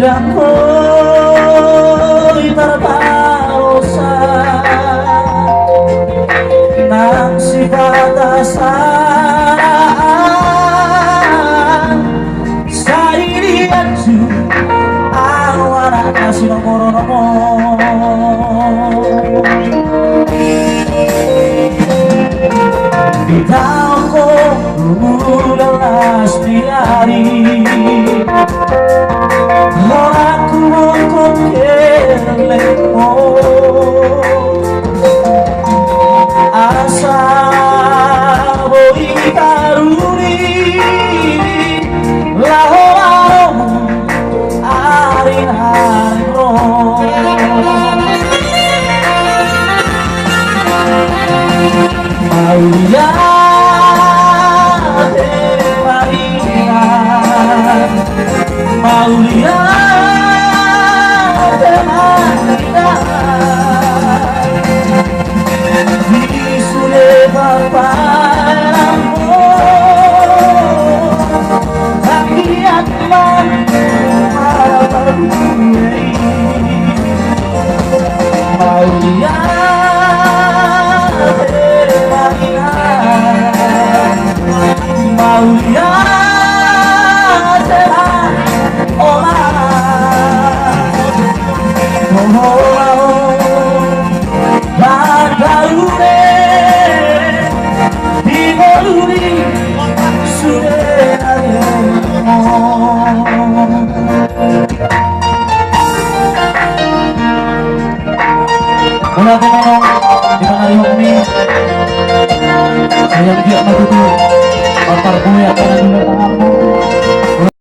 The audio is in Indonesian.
dan hoy terbarosa nang si batasan sa irianju awana kasih nomor di tahunku 2012 di hari aku kok kelemo asa boi karuni lahorong arin haro Maria de Maria Maria de Maria di suleva padamu rakyat Maria Maulia será Oma Bagalure Dimoluri Sureremo Mula temanong di mana Yomi sayang dia matutu Antar buaya karena